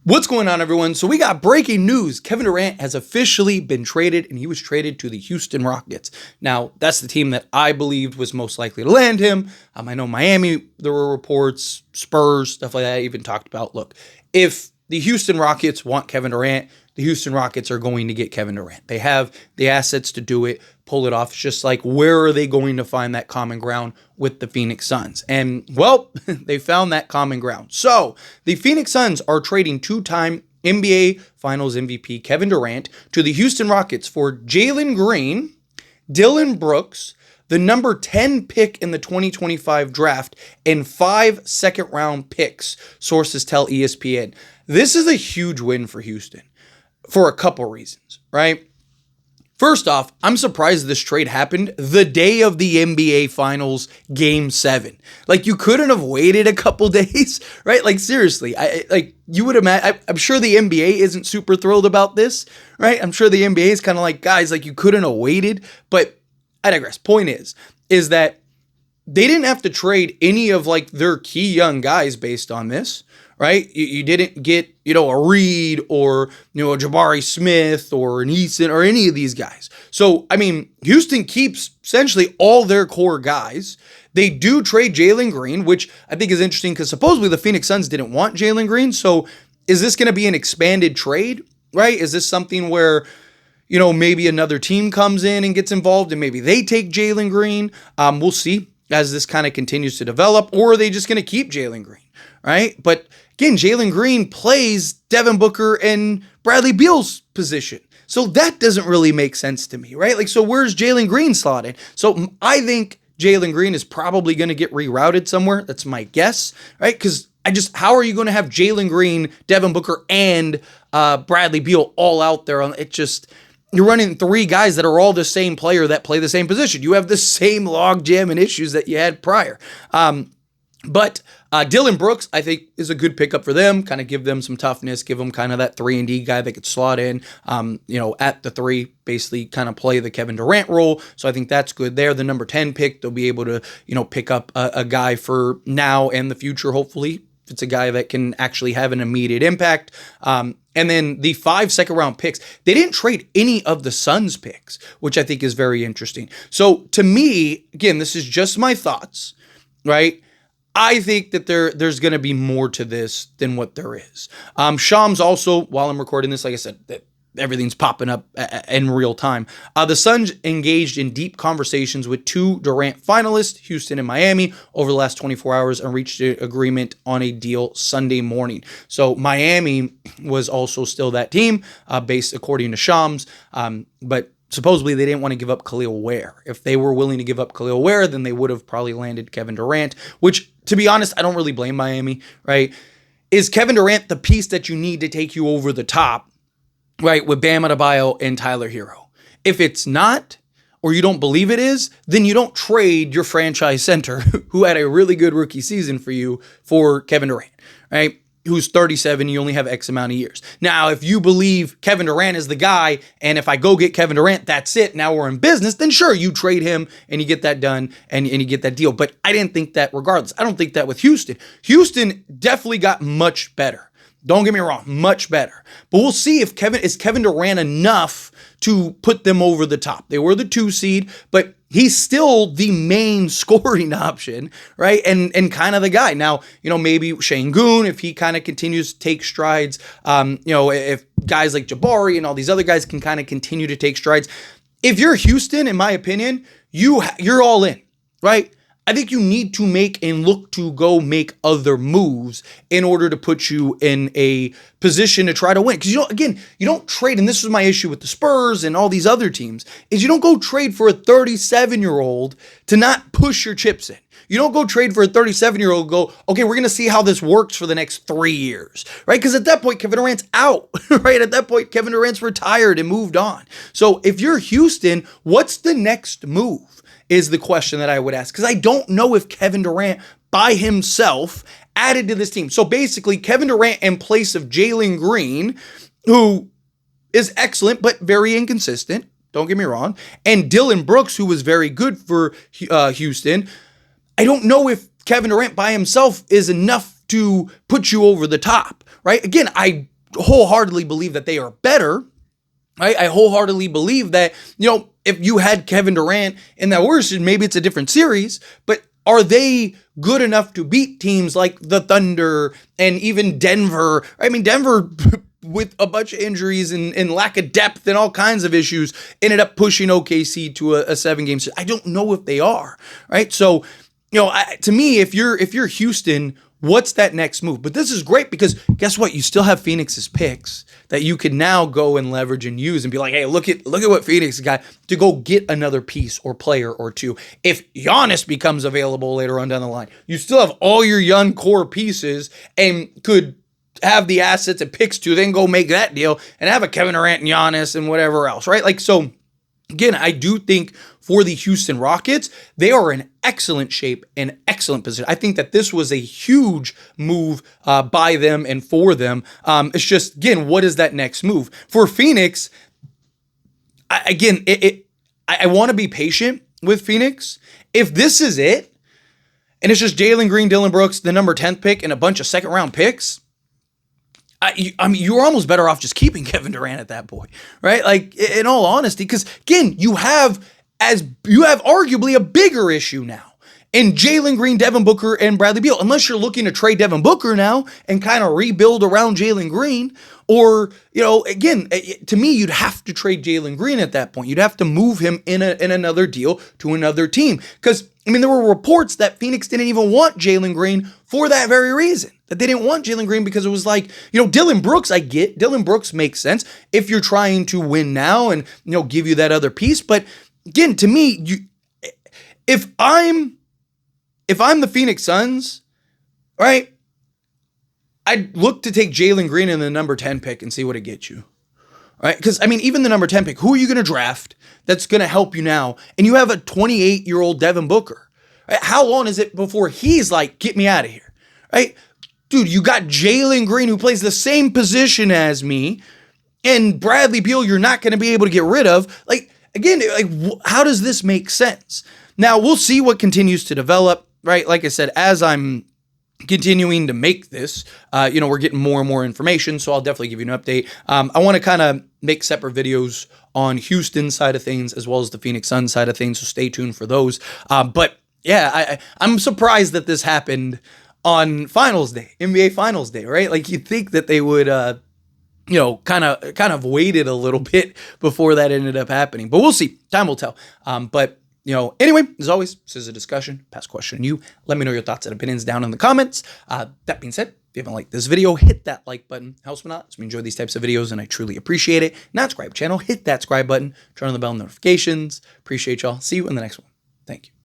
What's going on, everyone? So we got breaking news. Kevin Durant has officially been traded, and he was traded to the Houston Rockets. Now, that's the team that I believed was most likely to land him. I know Miami, there were reports, Spurs, stuff like that. I even talked about, look, if the Houston Rockets want Kevin Durant, the Houston Rockets are going to get Kevin Durant. They have the assets to do it, pull it off. It's just like, where are they going to find that common ground with the Phoenix Suns? And, well, they found that common ground. So, the Phoenix Suns are trading two-time NBA Finals MVP Kevin Durant to the Houston Rockets for Jalen Green, Dillon Brooks, the number 10 pick in the 2025 draft, and 5 second-round picks, sources tell ESPN. This is a huge win for Houston for a couple reasons, right? First off, I'm surprised this trade happened the day of the NBA Finals Game 7. Like, you couldn't have waited a couple days, right? Like, seriously, you would imagine, I'm sure the NBA isn't super thrilled about this, right? I'm sure the NBA is kind of like, guys, like, you couldn't have waited, but I digress. Point is that they didn't have to trade any of, like, their key young guys based on this, right? You didn't get, a Reed or, a Jabari Smith or an Eason or any of these guys. So, I mean, Houston keeps essentially all their core guys. They do trade Jalen Green, which I think is interesting because supposedly the Phoenix Suns didn't want Jalen Green. So is this going to be an expanded trade, right? Is this something where, maybe another team comes in and gets involved and maybe they take Jalen Green? We'll see as this kind of continues to develop, or are they just going to keep Jalen Green, right? But again, Jalen Green plays Devin Booker and Bradley Beal's position. So that doesn't really make sense to me, right? Like, so where's Jalen Green slotted? So I think Jalen Green is probably going to get rerouted somewhere. That's my guess, right? Because how are you going to have Jalen Green, Devin Booker, and Bradley Beal all out there? You're running 3 guys that are all the same player that play the same position. You have the same log jam and issues that you had prior. But Dillon Brooks, I think, is a good pickup for them. Kind of give them some toughness, give them kind of that 3-and-D guy that could slot in, at the 3, basically kind of play the Kevin Durant role. So I think that's good there. The number 10 pick, they'll be able to, pick up a guy for now and the future, hopefully. If it's a guy that can actually have an immediate impact. And then the 5 second-round picks, they didn't trade any of the Suns picks, which I think is very interesting. So to me, again, this is just my thoughts, right? I think that there's going to be more to this than what there is. Shams also, while I'm recording this, like I said, that everything's popping up in real time. The Suns engaged in deep conversations with 2 Durant finalists, Houston and Miami, over the last 24 hours and reached an agreement on a deal Sunday morning. So Miami was also still that team, based according to Shams, but supposedly they didn't want to give up Khalil Ware. If they were willing to give up Khalil Ware, then they would have probably landed Kevin Durant, which, to be honest, I don't really blame Miami, right? Is Kevin Durant the piece that you need to take you over the top, right, with Bam Adebayo and Tyler Hero? If it's not, or you don't believe it is, then you don't trade your franchise center, who had a really good rookie season for you, for Kevin Durant, right? Who's 37, you only have X amount of years. Now, if you believe Kevin Durant is the guy, and if I go get Kevin Durant, that's it, now we're in business, then sure, you trade him, and you get that done, and you get that deal. But I didn't think that regardless. I don't think that with Houston. Houston definitely got much better. Don't get me wrong, much better. But we'll see if Kevin Durant enough to put them over the top. They were the 2 seed, but he's still the main scoring option, right? And kind of the guy. Now, maybe Şengün, if he kind of continues to take strides, if guys like Jabari and all these other guys can kind of continue to take strides. If you're Houston, in my opinion, you're all in, right? I think you need to make and look to go make other moves in order to put you in a position to try to win. Because, you don't trade, and this was my issue with the Spurs and all these other teams, is you don't go trade for a 37-year-old to not push your chips in. You don't go trade for a 37-year-old, go, okay, we're going to see how this works for the next 3 years, right? Because at that point, Kevin Durant's out, right? At that point, Kevin Durant's retired and moved on. So if you're Houston, what's the next move? Is the question that I would ask, because I don't know if Kevin Durant by himself added to this team. So basically, Kevin Durant in place of Jalen Green, who is excellent but very inconsistent, don't get me wrong, and Dillon Brooks, who was very good for Houston. I don't know if Kevin Durant by himself is enough to put you over the top, right? Again, I wholeheartedly believe that they are better. Right? I wholeheartedly believe that, if you had Kevin Durant in that Warriors, maybe it's a different series, but are they good enough to beat teams like the Thunder and even Denver? I mean, Denver, with a bunch of injuries and lack of depth and all kinds of issues, ended up pushing OKC to a 7-game series. I don't know if they are, right? So, to me, if you're Houston, what's that next move? But this is great because guess what? You still have Phoenix's picks that you can now go and leverage and use and be like, hey, look at what Phoenix got to go get another piece or player or two. If Giannis becomes available later on down the line, you still have all your young core pieces and could have the assets and picks to then go make that deal and have a Kevin Durant and Giannis and whatever else, right? Like, so again, I do think for the Houston Rockets, they are in excellent shape and excellent position. I think that this was a huge move by them and for them. It's just, again, what is that next move? For Phoenix, I want to be patient with Phoenix. If this is it, and it's just Jalen Green, Dillon Brooks, the number 10th pick, and a bunch of second-round picks, I mean, you're almost better off just keeping Kevin Durant at that point, right? Like, in all honesty, because again, you have arguably a bigger issue now in Jalen Green, Devin Booker, and Bradley Beal. Unless you're looking to trade Devin Booker now and kind of rebuild around Jalen Green, or again, to me, you'd have to trade Jalen Green at that point. You'd have to move him in another deal to another team because. I mean, there were reports that Phoenix didn't even want Jalen Green for that very reason. That they didn't want Jalen Green because it was like, Dillon Brooks, I get. Dillon Brooks makes sense if you're trying to win now and, give you that other piece. But again, to me, if I'm the Phoenix Suns, right, I'd look to take Jalen Green in the number 10 pick and see what it gets you. Right? Because, I mean, even the number 10 pick, who are you going to draft that's going to help you now? And you have a 28-year-old Devin Booker. Right? How long is it before he's like, get me out of here? Right? Dude, you got Jalen Green who plays the same position as me, and Bradley Beal you're not going to be able to get rid of. Like, again, how does this make sense? Now, we'll see what continues to develop, right? Like I said, as I'm continuing to make this, we're getting more and more information, so I'll definitely give you an update. I want to kind of make separate videos on Houston's side of things as well as the Phoenix Suns side of things, so stay tuned for those. But yeah, I'm surprised that this happened on Finals Day, NBA Finals Day, right? Like, you'd think that they would, kind of waited a little bit before that ended up happening, but we'll see. Time will tell. But anyway, as always, this is a discussion, pass question to you. Let me know your thoughts and opinions down in the comments. That being said, if you haven't liked this video, hit that like button. Helps me out. So we enjoy these types of videos and I truly appreciate it. Not subscribe channel, hit that subscribe button, turn on the bell notifications. Appreciate y'all. See you in the next one. Thank you.